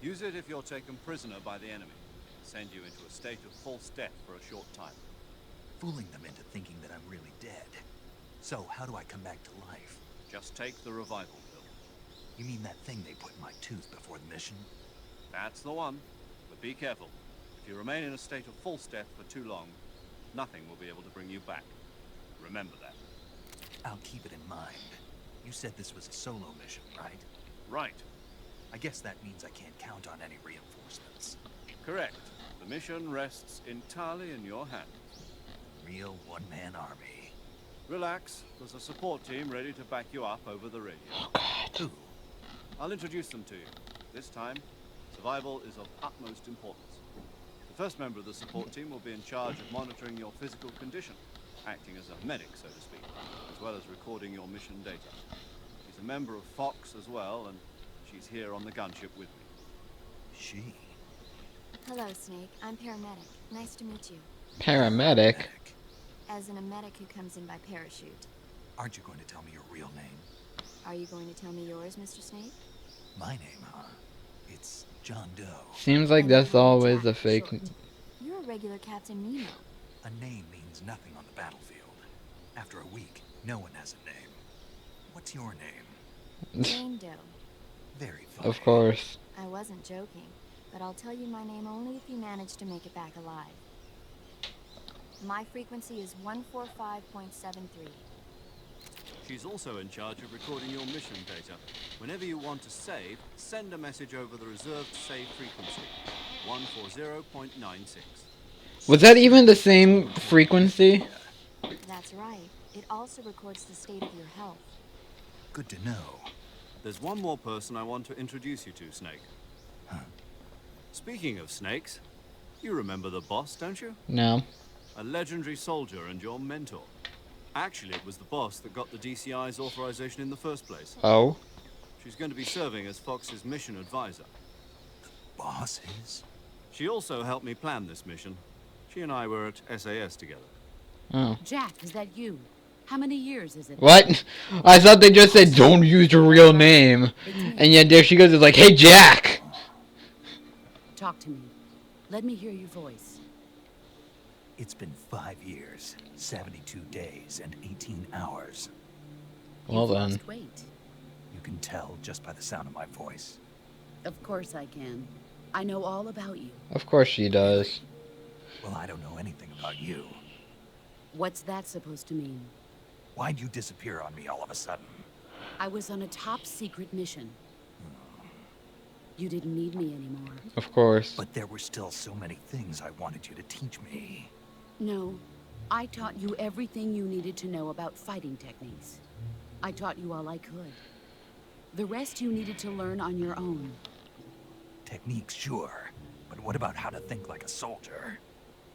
Use it if you're taken prisoner by the enemy. Send you into a state of false death for a short time. Fooling them into thinking that I'm really dead. So, how do I come back to life? Just take the revival pill. You mean that thing they put in my tooth before the mission? That's the one. But be careful. If you remain in a state of false death for too long, nothing will be able to bring you back. Remember that. I'll keep it in mind. You said this was a solo mission, right? Right. I guess that means I can't count on any reinforcements. Correct. The mission rests entirely in your hands. Real one-man army. Relax. There's a support team ready to back you up over the radio. Oh, God. Who? I'll introduce them to you. This time, survival is of utmost importance. The first member of the support team will be in charge of monitoring your physical condition, acting as a medic, so to speak, as well as recording your mission data. She's a member of Fox as well, and she's here on the gunship with me. She. Hello, Snake. I'm paramedic. Nice to meet you. Paramedic? As in a medic who comes in by parachute. Aren't you going to tell me your real name? Are you going to tell me yours, Mr. Snake? My name, huh? It's John Doe. Seems like that's always a fake. You're a regular Captain Nemo. A name means nothing on the battlefield. After a week, no one has a name. What's your name? Jane Doe. Very funny. Of course. I wasn't joking, but I'll tell you my name only if you manage to make it back alive. My frequency is 145.73. She's also in charge of recording your mission data. Whenever you want to save, send a message over the reserved save frequency, 140.96. Was that even the same frequency? That's right. It also records the state of your health. Good to know. There's one more person I want to introduce you to, Snake. Huh. Speaking of snakes, you remember the boss, don't you? No. A legendary soldier and your mentor. Actually, it was the boss that got the DCI's authorization in the first place. Oh? She's going to be serving as Fox's mission advisor. Boss is? She also helped me plan this mission. She and I were at SAS together. Oh. Jack, is that you? How many years is it? What? I thought they just said don't use your real name. And yet there she goes, it's like, hey, Jack! Talk to me. Let me hear your voice. It's been 5 years, 72 days, and 18 hours. Well You've then. lost weight. You can tell just by the sound of my voice. Of course I can. I know all about you. Of course she does. Well, I don't know anything about you. What's that supposed to mean? Why'd you disappear on me all of a sudden? I was on a top secret mission. You didn't need me anymore. Of course. But there were still so many things I wanted you to teach me. No, I taught you everything you needed to know about fighting techniques. I taught you all I could. The rest you needed to learn on your own. Techniques, sure. But what about how to think like a soldier?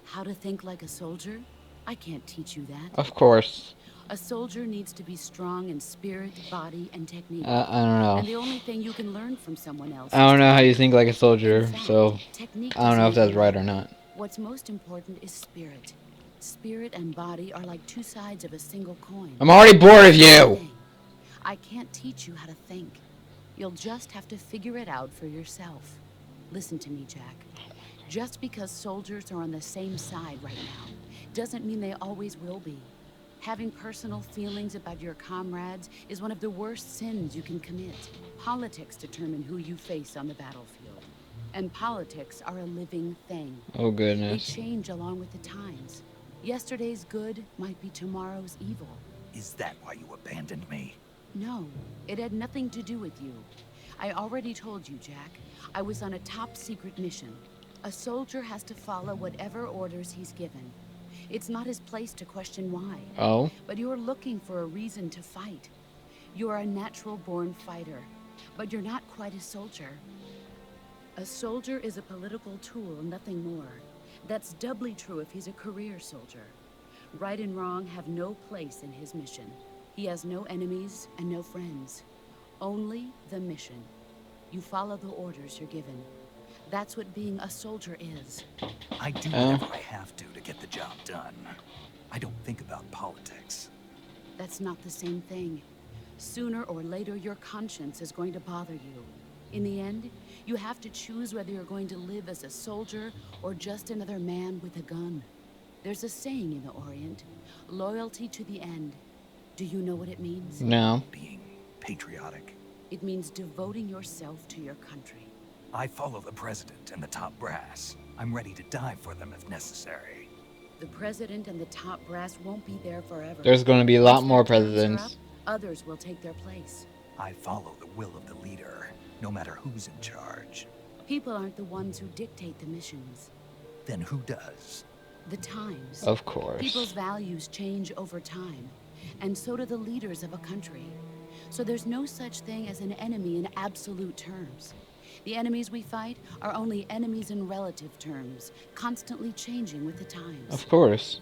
How to think like a soldier? I can't teach you that. Of course. A soldier needs to be strong in spirit, body, and technique. I don't And the know. only thing you can learn from someone else. I don't know how you think like a soldier, In fact, so technique I don't know if doesn't that's right or not. What's most important is spirit. Spirit and body are like two sides of a single coin. I'm already bored of you! I can't teach you how to think. You'll just have to figure it out for yourself. Listen to me, Jack. Just because soldiers are on the same side right now doesn't mean they always will be. Having personal feelings about your comrades is one of the worst sins you can commit. Politics determine who you face on the battlefield. And politics are a living thing. Oh They goodness. change along with the times. Yesterday's good might be tomorrow's evil. Is that why you abandoned me? No, it had nothing to do with you. I already told you, Jack. I was on a top secret mission. A soldier has to follow whatever orders he's given. It's not his place to question why. Oh? But you're looking for a reason to fight. You're a natural-born fighter, but you're not quite a soldier. A soldier is a political tool, nothing more. That's doubly true if he's a career soldier. Right and wrong have no place in his mission. He has no enemies and no friends. Only the mission. You follow the orders you're given. That's what being a soldier is. I do whatever I have to get the job done. I don't think about politics. That's not the same thing. Sooner or later, your conscience is going to bother you. In the end, you have to choose whether you're going to live as a soldier or just another man with a gun. There's a saying in the Orient, loyalty to the end. Do you know what it means? No. Being patriotic. It means devoting yourself to your country. I follow the president and the top brass. I'm ready to die for them if necessary. The president and the top brass won't be there forever. There's going to be a lot Once more their terms are presidents. up, others will take their place. I follow the will of the leader, no matter who's in charge. People aren't the ones who dictate the missions. Then who does? The times. Of course. People's values change over time, and so do the leaders of a country. So there's no such thing as an enemy in absolute terms. The enemies we fight are only enemies in relative terms, constantly changing with the times. Of course.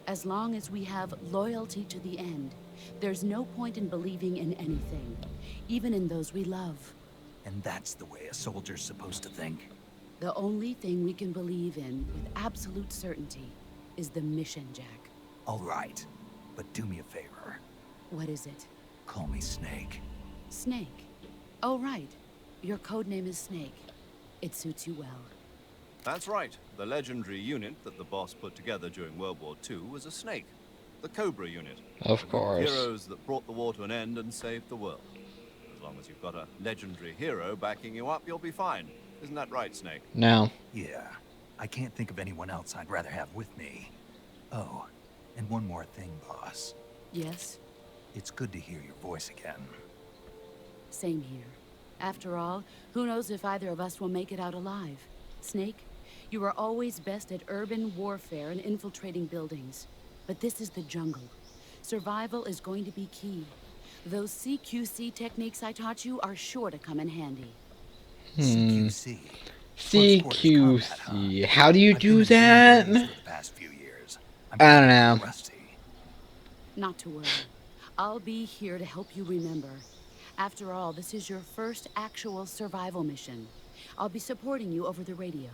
As long as we have loyalty to the end, there's no point in believing in anything, even in those we love. And that's the way a soldier's supposed to think. The only thing we can believe in with absolute certainty is the mission, Jack. All right, but do me a favor. What is it? Call me Snake. Snake. Oh, right. Your code name is Snake. It suits you well. That's right. The legendary unit that the boss put together during World War II was a snake. The Cobra unit. Of A group course. heroes that brought the war to an end and saved the world. As long as you've got a legendary hero backing you up, you'll be fine. Isn't that right, Snake? No. Yeah, I can't think of anyone else I'd rather have with me. Oh, and one more thing, boss. Yes? It's good to hear your voice again. Same here. After all, who knows if either of us will make it out alive? Snake, you are always best at urban warfare and infiltrating buildings. But this is the jungle. Survival is going to be key. Those CQC techniques I taught you are sure to come in handy. CQC. Close quarters combat, huh? CQC. How do you I've do been in Green that? Berets for the past few years. I'm I don't getting know. rusty. Not to worry. I'll be here to help you remember. After all, this is your first actual survival mission. I'll be supporting you over the radio.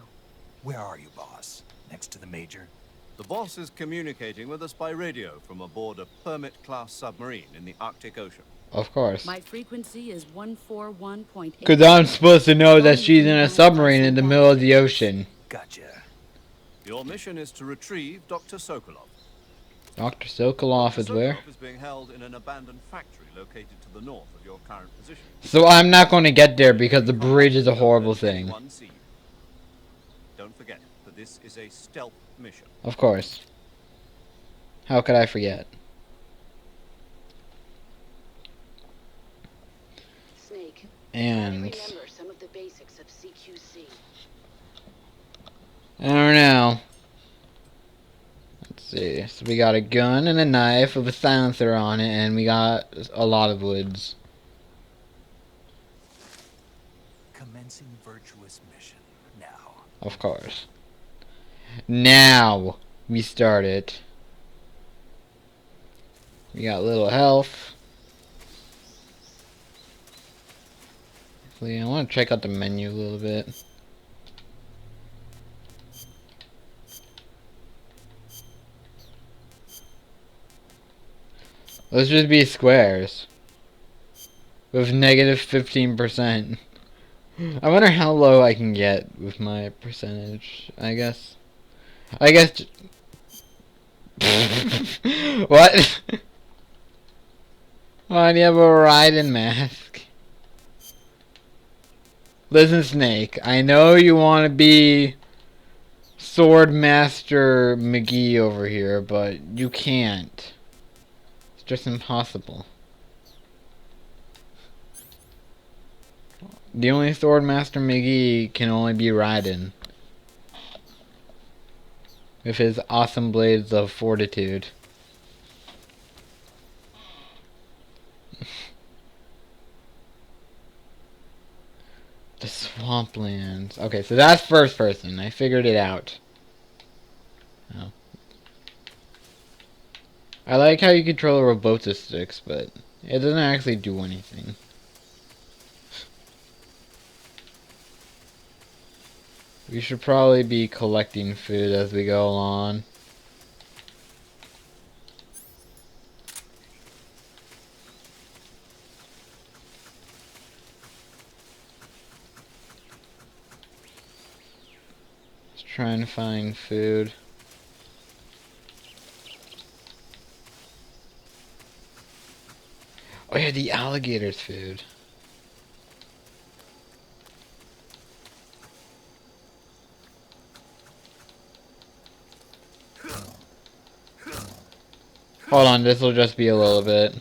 Where are you, boss? Next to the major? The boss is communicating with us by radio from aboard a Permit-class submarine in the Arctic Ocean. Of course. My frequency is 141.8. Because I'm supposed to know that she's in a submarine in the middle of the ocean. Gotcha. Your mission is to retrieve Dr. Sokolov. Dr. Sokolov is where? Sokolov is being held in an abandoned factory located to the north of your current position. So I'm not going to get there because the bridge is a horrible thing. One seed. Don't forget that this is a stealth mission. Of course. How could I forget? Snake. And remember some of the basics of CQC. I don't know. Let's see. So we got a gun and a knife with a silencer on it, and we got a lot of woods. Commencing virtuous mission. Now. Of course. Now we start it. We got a little health. Actually, I want to check out the menu a little bit. Let's just be squares. With negative 15%. I wonder how low I can get with my percentage, I guess. What? Why do you have a Raiden mask? Listen, Snake, I know you want to be Sword Master McGee over here, but you can't. It's just impossible. The only Sword Master McGee can only be Raiden. With his awesome blades of fortitude. The swamplands. Okay, so that's first person. I figured it out. Oh. I like how you control Robota sticks, but it doesn't actually do anything. We should probably be collecting food as we go along. trying to find food. Oh yeah, the alligator's food. Hold on, this will just be a little bit.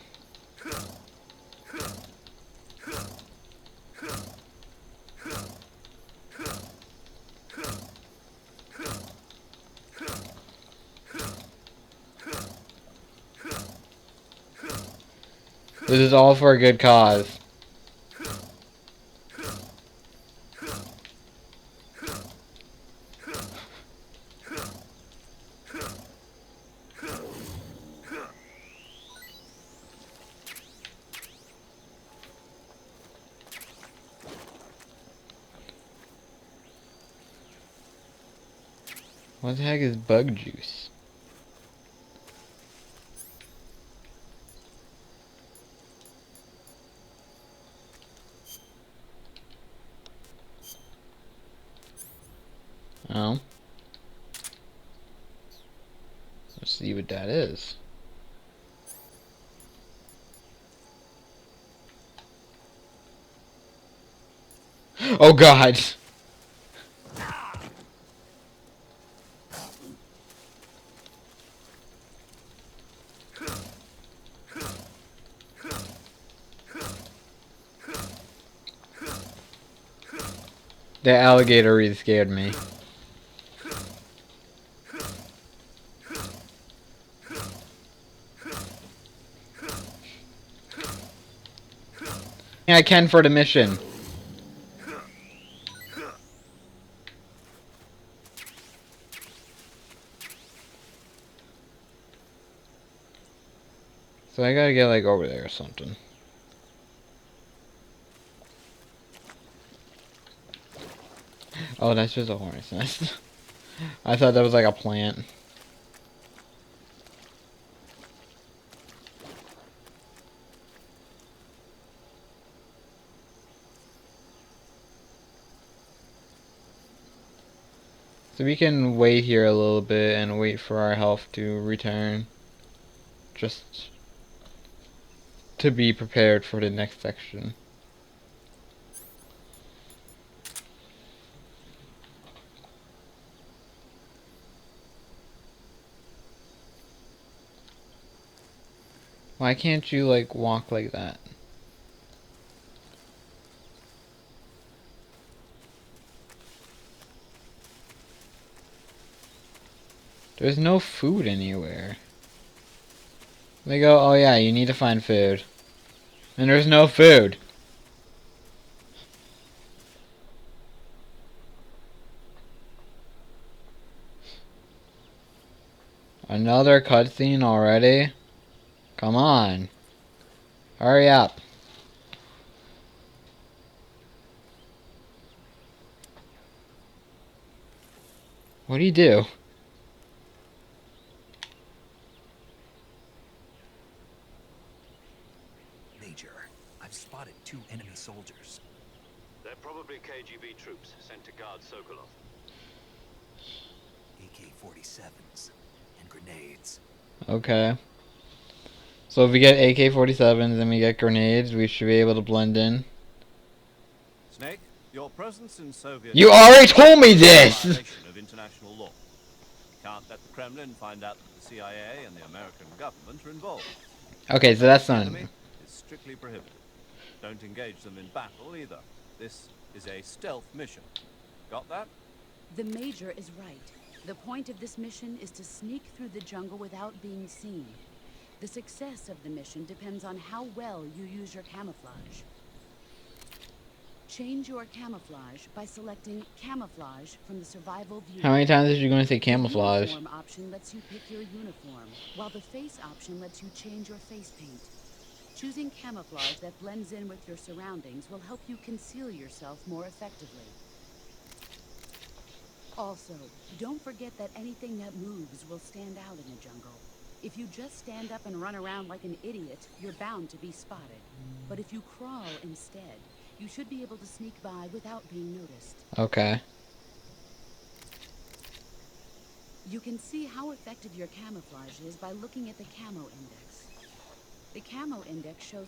This is all for a good cause. What the heck is bug juice? Oh. Let's see what that is. Oh God! The alligator really scared me. Yeah, I can for the mission. So I gotta get like over there or something. Oh, that's just a hornet's nest. I thought that was like a plant. So we can wait here a little bit and wait for our health to return. Just to be prepared for the next section. Why can't you like walk like that? There's no food anywhere. They go, oh yeah, you need to find food. And there's no food. Another cutscene already? Come on. Hurry up. What do you do? Major, I've spotted 2 enemy soldiers. They're probably KGB troops sent to guard Sokolov. AK-47s and grenades. Okay. So if we get AK-47s and we get grenades, we should be able to blend in. Snake, your presence in Soviet... You already told me this! ...violation of international law. You can't let the Kremlin find out that the CIA and the American government are involved. Okay, so that's The not... enemy is strictly prohibited. Don't engage them in battle either. This is a stealth mission. Got that? The Major is right. The point of this mission is to sneak through the jungle without being seen. The success of the mission depends on how well you use your camouflage. Change your camouflage by selecting Camouflage from the Survival view. How many times is you going to say camouflage? The uniform option lets you pick your uniform, while the face option lets you change your face paint. Choosing camouflage that blends in with your surroundings will help you conceal yourself more effectively. Also, don't forget that anything that moves will stand out in the jungle. If you just stand up and run around like an idiot, you're bound to be spotted. But if you crawl instead, you should be able to sneak by without being noticed. Okay. You can see how effective your camouflage is by looking at the camo index. The camo index shows